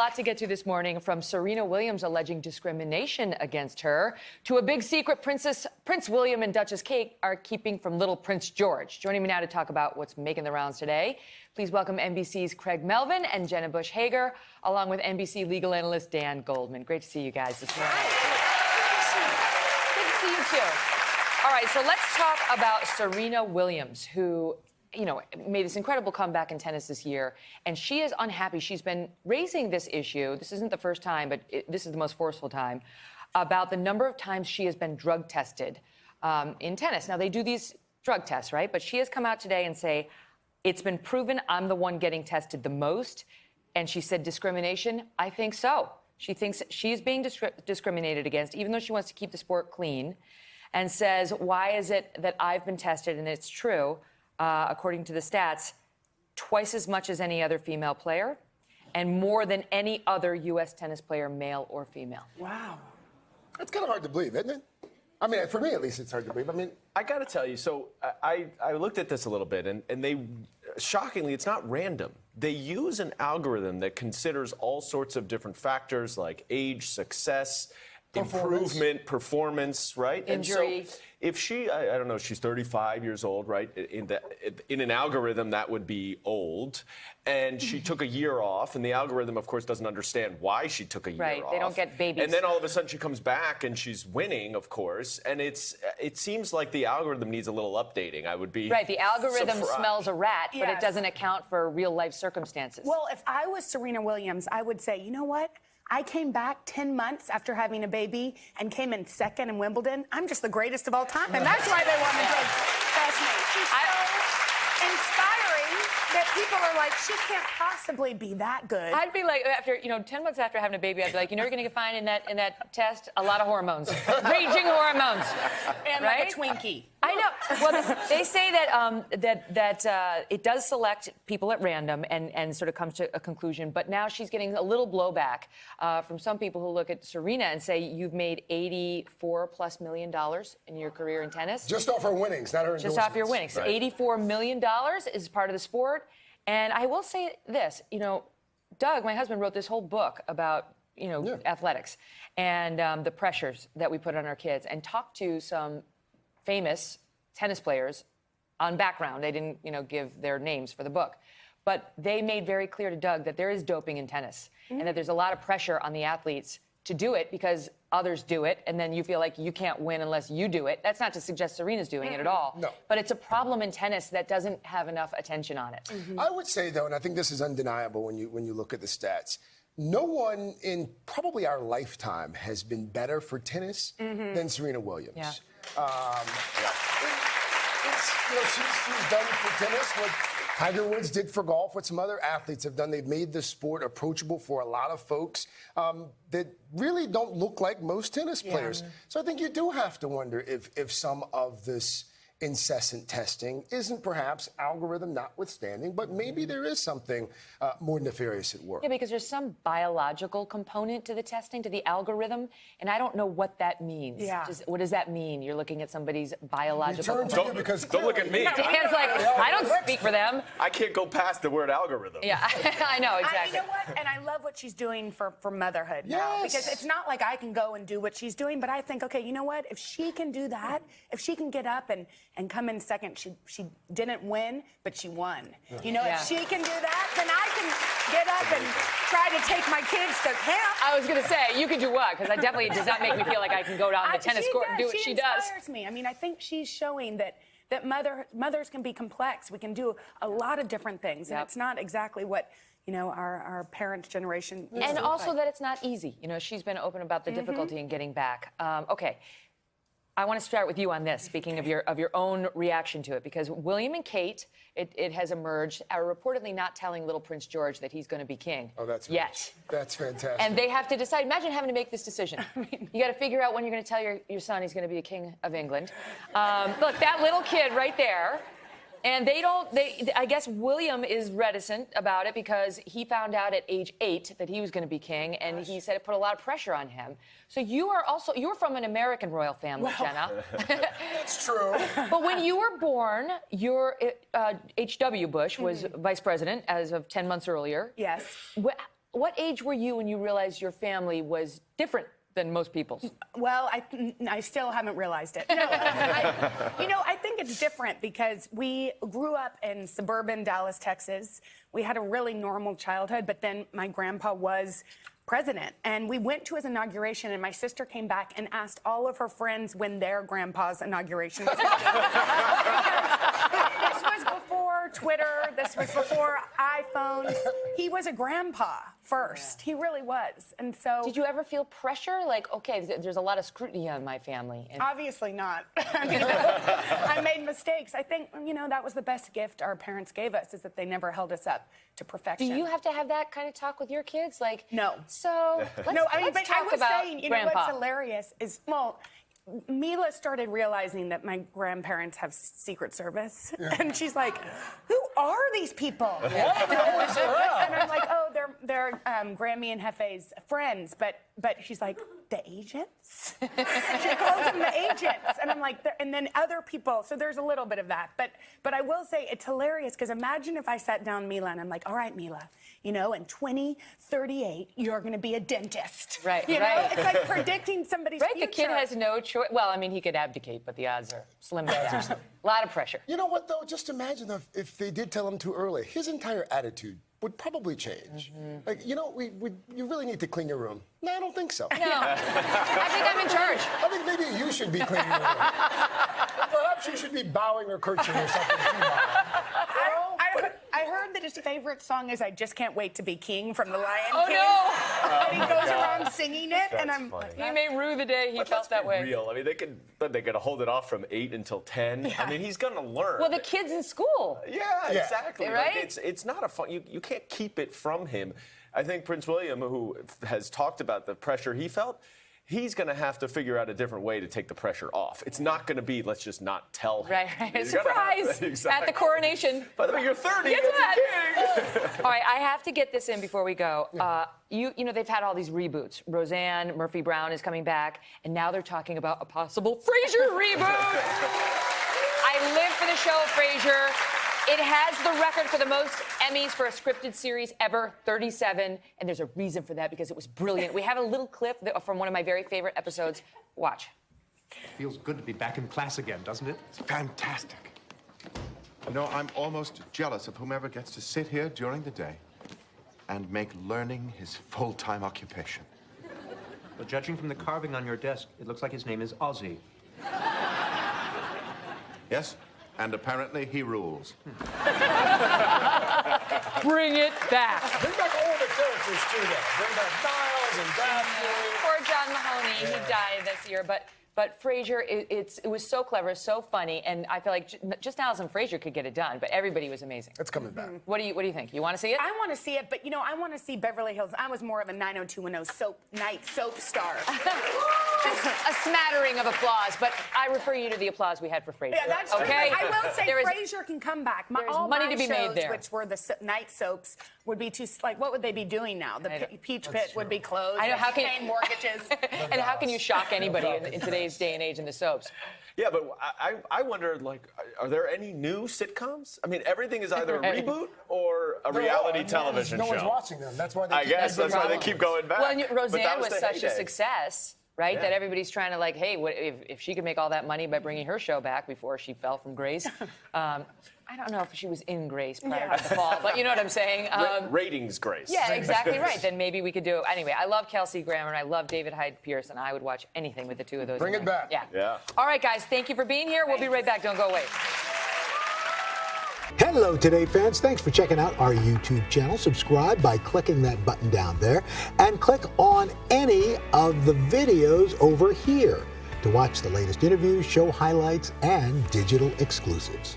lot to get to this morning, from Serena Williams alleging discrimination against her to a big secret Prince William and Duchess Kate are keeping from little Prince George. Joining me now to talk about what's making the rounds today, please welcome NBC's Melvin and Jenna Hager, along with NBC legal analyst Dan Goldman. Great to see you guys this morning. Good to see you too. All right, so let's talk about Serena Williams, who made this incredible comeback in tennis this year, and she is unhappy. She's been raising this issue. This isn't the first time, but this is the most forceful time, about the number of times she has been drug tested in tennis. Now, they do these drug tests, right? But she has come out today and say, it's been proven I'm the one getting tested the most. And she said, discrimination? I think so. She thinks she's being discriminated against, even though she wants to keep the sport clean, and says, why is it that I've been tested? And it's true. According to the stats, twice as much as any other female player and more than any other U.S. tennis player, male or female. Wow. That's kind of hard to believe, isn't it? I mean, for me at least, it's hard to believe. I mean, I got to tell you, so I looked at this a little bit, and they, shockingly, it's not random. They use an algorithm that considers all sorts of different factors like age, success, improvement, performance, right? Injury. And so if she, I don't know, she's 35 years old, right? In an algorithm, that would be old. And she took a year off, and the algorithm, of course, doesn't understand why she took a year off. Right, they don't get babies. And then all of a sudden she comes back and she's winning, of course. And it seems like the algorithm needs a little updating. I would be right. The algorithm surprised. smells a rat, but Yes. it doesn't account for real life circumstances. Well, if I was Serena Williams, I would say, you know what? I came back 10 months after having a baby and came in second in Wimbledon. I'm just the greatest of all time, and that's why they want to test me. She's so inspiring that people are like, she can't possibly be that good. I'd be like, after 10 months after having a baby, I'd be like, you're going to find in that test a lot of hormones, raging hormones, And right? like a Twinkie. I know. Well, they say that it does select people at random and sort of comes to a conclusion. But now she's getting a little blowback from some people who look at Serena and say, you've made $84+ million in your career in tennis. just off her winnings, not her endorsements. Just off your winnings. Right. $84 million is part of the sport. And I will say this, Doug, my husband, wrote this whole book about, athletics and the pressures that we put on our kids, and talked to some famous tennis players on background. They didn't, give their names for the book. But they made very clear to Doug that there is doping in tennis and that there's a lot of pressure on the athletes to do it because others do it, and then you feel like you can't win unless you do it. That's not to suggest Serena's doing it at all. No. But it's a problem in tennis that doesn't have enough attention on it. I would say, though, and I think this is undeniable when you look at the stats, no one in probably our lifetime has been better for tennis than Serena Williams. Yeah. She's done for tennis what Tiger Woods did for golf, what some other athletes have done. They've made the sport approachable for a lot of folks that really don't look like most tennis players. So I think you do have to wonder if some of this incessant testing isn't perhaps algorithm notwithstanding, but maybe there is something more nefarious at work. Yeah, because there's some biological component to the testing, to the algorithm, and I don't know what that means. Yeah. What does that mean? You're looking at somebody's biological Turn to component. you because Don't look at me. Dan's like, I don't speak for them. I can't go past the word algorithm. Yeah, I know, exactly. You know what? And I love what she's doing for motherhood now. Yes. Because it's not like I can go and do what she's doing, but I think, okay, you know what? If she can do that, if she can get up and come in second, she didn't win, but she won. Yeah. If she can do that, then I can get up and try to take my kids to camp. I was going to say, you could do what? Because that definitely does not make me feel like I can go down the tennis court and do what she does. She inspires me. I mean, I think she's showing that mothers can be complex. We can do a lot of different things, and it's not exactly what our parents' generation used And to look also like. that it's not easy. She's been open about the difficulty in getting back. Okay. I want to start with you on this, speaking of your own reaction to it, because William and Kate, it has emerged, are reportedly not telling little Prince George that he's going to be king. Oh, that's yet. rich. That's fantastic. And they have to decide. Imagine having to make this decision. You got to figure out when you're going to tell your son he's going to be the king of England. Look, that little kid right there. And I guess William is reticent about it because he found out at age 8 that he was going to be king, and he said it put a lot of pressure on him. So you're from an American royal family, Jenna. That's true. But when you were born, your H.W. Bush was vice president as of 10 months earlier. Yes. what age were you when you realized your family was different than most people's? Well, I still haven't realized it. No, I think it's different because we grew up in suburban Dallas, Texas. We had a really normal childhood, but then my grandpa was president, and we went to his inauguration, and my sister came back and asked all of her friends when their grandpa's inauguration was. This was before Twitter. This was before iPhones. He was a grandpa first. He really was. And so... Did you ever feel pressure? Like, okay, there's a lot of scrutiny on my family. And... Obviously not. I made mistakes. I think, that was the best gift our parents gave us, is that they never held us up to perfection. Do you have to have that kind of talk with your kids? Like, no. So, let's talk about Grandpa. What's hilarious is, Mila started realizing that my grandparents have Secret Service, and she's like, "Who are these people?" Yeah. And I'm like, "Oh, they're Grammy and Hefe's friends," but she's like, "The agents?" She calls them the agents, and I'm like, and then other people. So there's a little bit of that, but I will say it's hilarious because imagine if I sat down Mila and I'm like, "All right, Mila, in 2038 you're going to be a dentist." Right. It's like predicting somebody's future. The kid has no choice. Well, I mean, he could abdicate, but the odds are slim to down. A lot of pressure. You know what, though? Just imagine if they did tell him too early. His entire attitude would probably change. Like, you really need to clean your room. No, I don't think so. No. I think I'm in charge. I think maybe you should be cleaning your room. Perhaps you should be bowing or curtsying or something too much. I heard that his favorite song is "I Just Can't Wait to Be King" from The Lion Oh, King. no! And he goes around singing it, and I'm funny. He may rue the day he felt that way. Real. I mean, they could hold it off from 8 until 10. Yeah. I mean, he's gonna learn. Well, the kid's in school. Yeah, exactly. Right? Like, it's not a fun. You can't keep it from him. I think Prince William, who has talked about the pressure he felt, he's going to have to figure out a different way to take the pressure off. It's not going to be, let's just not tell him. Right. Surprise! At the coronation. By the way, you're 30. Guess you're what? the king. All right, I have to get this in before we go. They've had all these reboots. Roseanne Murphy Brown is coming back, and now they're talking about a possible Frasier reboot. I live for the show Frasier. It has the record for the most Emmys for a scripted series ever, 37, and there's a reason for that because it was brilliant. We have a little clip from one of my very favorite episodes. Watch. Feels good to be back in class again, doesn't it? It's fantastic. I'm almost jealous of whomever gets to sit here during the day and make learning his full-time occupation. Well, judging from the carving on your desk, it looks like his name is Ozzy. Yes, and apparently he rules. Bring it back. Bring back all the characters, too, though. Bring back Niles and Daphne. Poor John Mahoney, he died this year, but Frasier, it was so clever, so funny, and I feel like just Allison Frasier could get it done, but everybody was amazing. It's coming back. What do you think? You want to see it? I want to see it, but I want to see Beverly Hills. I was more of a 90210 night soap star. Just a smattering of applause, but I refer you to the applause we had for Frasier. Yeah, that's true. Okay? I will say Frasier can come back. All money my to be made shows, there. which were the night soaps, would be too, what would they be doing now? The Peach Pit would be closed. I know, how can paying mortgages. And how can you shock anybody in today's day and age in the soaps? Yeah, but I wonder, are there any new sitcoms? I mean, everything is either a reboot or a reality television show. No one's watching them. That's why they I guess that's why they keep going back. Well, Roseanne was the such a heyday. success, right? Yeah. That everybody's trying to hey, what if she could make all that money by bringing her show back before she fell from grace? I don't know if she was in grace prior to the fall, but you know what I'm saying. Ratings grace. Yeah, exactly right. Then maybe we could do it. Anyway, I love Kelsey Grammer and I love David Hyde Pierce, and I would watch anything with the two of those. Bring it back. Yeah. All right, guys, thank you for being here. We'll be right back. Don't go away. Hello, Today fans. Thanks for checking out our YouTube channel. Subscribe by clicking that button down there and click on any of the videos over here to watch the latest interviews, show highlights, and digital exclusives.